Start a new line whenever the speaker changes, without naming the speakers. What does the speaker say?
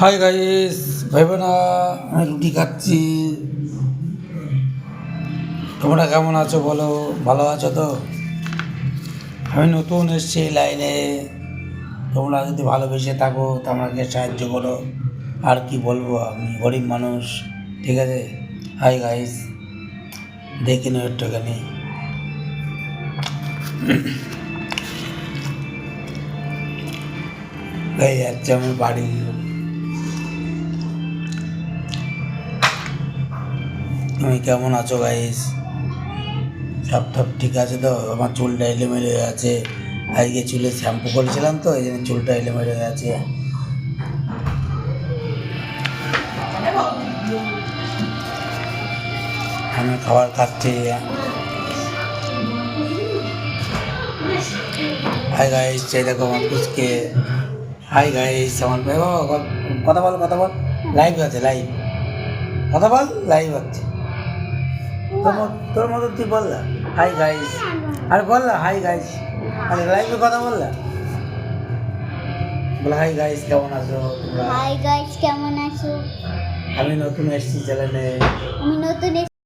Hi guys, ভেবে না আমি রুটি খাচ্ছি। তোমরা কেমন আছো বলো? ভালো আছো তো? আমি নতুন এসেছি এই লাইনে। তোমরা যদি ভালোবেসে থাকো তো আমাকে সাহায্য করো। আর কি বলবো, আমি গরিব মানুষ, ঠিক আছে? হাই গাইস, দেখে নিও একটুখানি। এই যাচ্ছে আমার বাড়ি। তুমি কেমন আছো গাইস? সব ঠিক আছে তো? আমার চুলটা এলোমেলো হয়ে আছে, আজকে চুলে শ্যাম্পু করেছিলাম তো এই জন্য চুলটা এলোমেলো হয়ে আছে। আমি খাবার খাচ্ছি। হাই গাইস, এই দেখো আমার পুচকে। হাই গাইস, আমার কথা বল, কথা বল। লাইভ আছে, লাইভ। কথা বল, লাইভ আছে। তোর মতো তুই বল না হাই গাইস। আরে বল না হাই গাইস। আরে লাইভে কথা বল না। বল হাই গাইস, কেমন আছো তোমরা?
হাই গাইস, কেমন আছো?
আমি নতুন এসেছি চ্যানেলে।
আমি নতুন